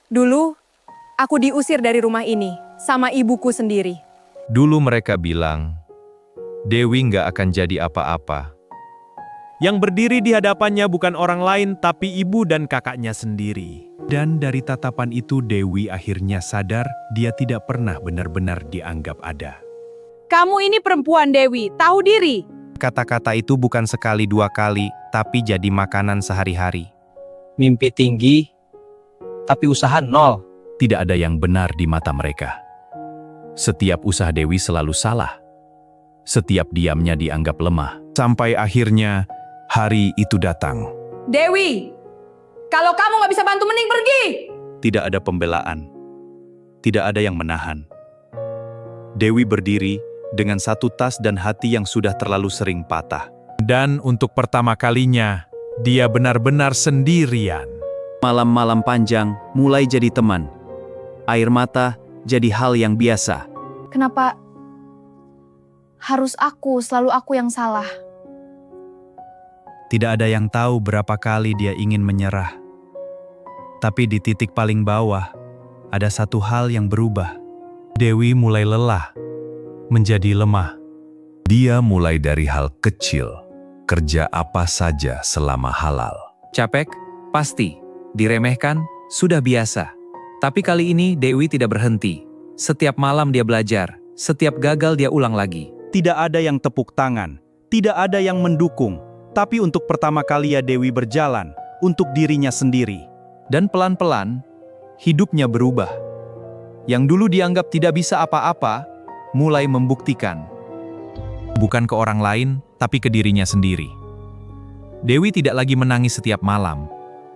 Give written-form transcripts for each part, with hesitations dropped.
Dulu, aku diusir dari rumah ini sama ibuku sendiri. Dulu mereka bilang, Dewi nggak akan jadi apa-apa. Yang berdiri di hadapannya bukan orang lain tapi ibu dan kakaknya sendiri. Dan dari tatapan itu Dewi akhirnya sadar dia tidak pernah benar-benar dianggap ada. Kamu ini perempuan, Dewi, tahu diri. Kata-kata itu bukan sekali dua kali, tapi jadi makanan sehari-hari. Mimpi tinggi, tapi usaha nol. Tidak ada yang benar di mata mereka. Setiap usaha Dewi selalu salah. Setiap diamnya dianggap lemah. Sampai akhirnya hari itu datang. Dewi, kalau kamu nggak bisa bantu mending pergi. Tidak ada pembelaan. Tidak ada yang menahan. Dewi berdiri dengan satu tas dan hati yang sudah terlalu sering patah. Dan untuk pertama kalinya, dia benar-benar sendirian. Malam-malam panjang mulai jadi teman. Air mata jadi hal yang biasa. Kenapa harus selalu aku yang salah? Tidak ada yang tahu berapa kali dia ingin menyerah. Tapi di titik paling bawah, ada satu hal yang berubah. Dewi mulai lelah, menjadi lemah. Dia mulai dari hal kecil, kerja apa saja selama halal. Capek? Pasti. Diremehkan? Sudah biasa. Tapi kali ini Dewi tidak berhenti. Setiap malam dia belajar, setiap gagal dia ulang lagi. Tidak ada yang tepuk tangan, tidak ada yang mendukung. Tapi untuk pertama kali Dewi berjalan untuk dirinya sendiri. Dan pelan-pelan, hidupnya berubah. Yang dulu dianggap tidak bisa apa-apa, mulai membuktikan. Bukan ke orang lain, tapi ke dirinya sendiri. Dewi tidak lagi menangis setiap malam,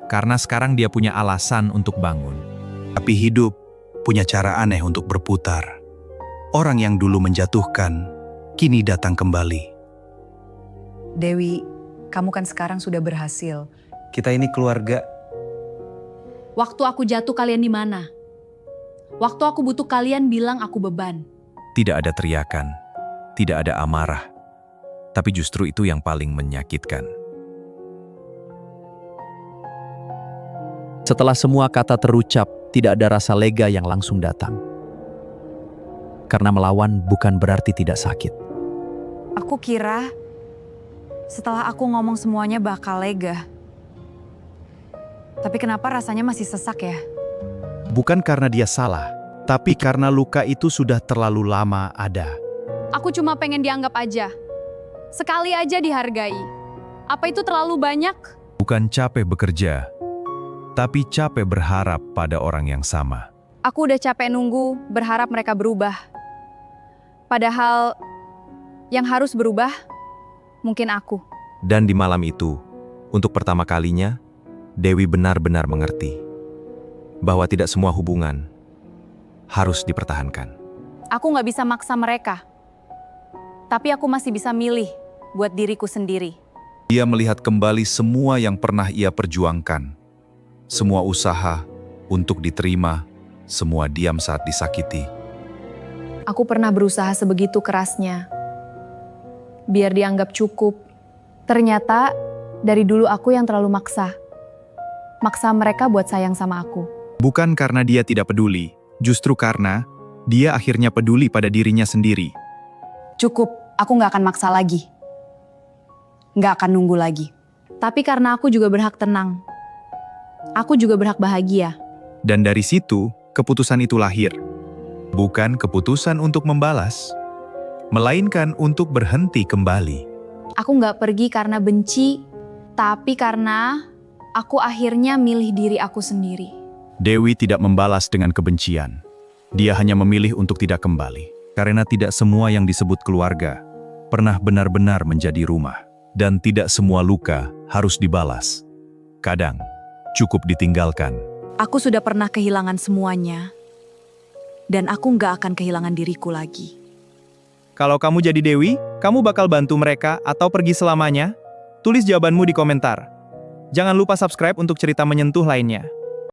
karena sekarang dia punya alasan untuk bangun. Tapi hidup punya cara aneh untuk berputar. Orang yang dulu menjatuhkan, kini datang kembali. Dewi, kamu kan sekarang sudah berhasil. Kita ini keluarga. Waktu aku jatuh kalian di mana? Waktu aku butuh kalian bilang aku beban. Tidak ada teriakan, tidak ada amarah. Tapi justru itu yang paling menyakitkan. Setelah semua kata terucap, tidak ada rasa lega yang langsung datang. Karena melawan bukan berarti tidak sakit. Aku kira setelah aku ngomong semuanya bakal lega. Tapi kenapa rasanya masih sesak ya? Bukan karena dia salah, tapi karena luka itu sudah terlalu lama ada. Aku cuma pengen dianggap aja. Sekali aja dihargai. Apa itu terlalu banyak? Bukan capek bekerja, tapi capek berharap pada orang yang sama. Aku udah capek nunggu, berharap mereka berubah. Padahal yang harus berubah mungkin aku. Dan di malam itu, untuk pertama kalinya, Dewi benar-benar mengerti bahwa tidak semua hubungan harus dipertahankan. Aku nggak bisa maksa mereka. Tapi aku masih bisa milih buat diriku sendiri. Dia melihat kembali semua yang pernah ia perjuangkan. Semua usaha untuk diterima, semua diam saat disakiti. Aku pernah berusaha sebegitu kerasnya. Biar dianggap cukup. Ternyata dari dulu aku yang terlalu maksa. Maksa mereka buat sayang sama aku. Bukan karena dia tidak peduli, justru karena dia akhirnya peduli pada dirinya sendiri. Cukup, aku nggak akan maksa lagi. Nggak akan nunggu lagi. Tapi karena aku juga berhak tenang. Aku juga berhak bahagia. Dan dari situ, keputusan itu lahir. Bukan keputusan untuk membalas, melainkan untuk berhenti kembali. Aku nggak pergi karena benci, tapi karena aku akhirnya milih diri aku sendiri. Dewi tidak membalas dengan kebencian. Dia hanya memilih untuk tidak kembali. Karena tidak semua yang disebut keluarga pernah benar-benar menjadi rumah. Dan tidak semua luka harus dibalas. Kadang, cukup ditinggalkan. Aku sudah pernah kehilangan semuanya. Dan aku nggak akan kehilangan diriku lagi. Kalau kamu jadi Dewi, kamu bakal bantu mereka atau pergi selamanya? Tulis jawabanmu di komentar. Jangan lupa subscribe untuk cerita menyentuh lainnya.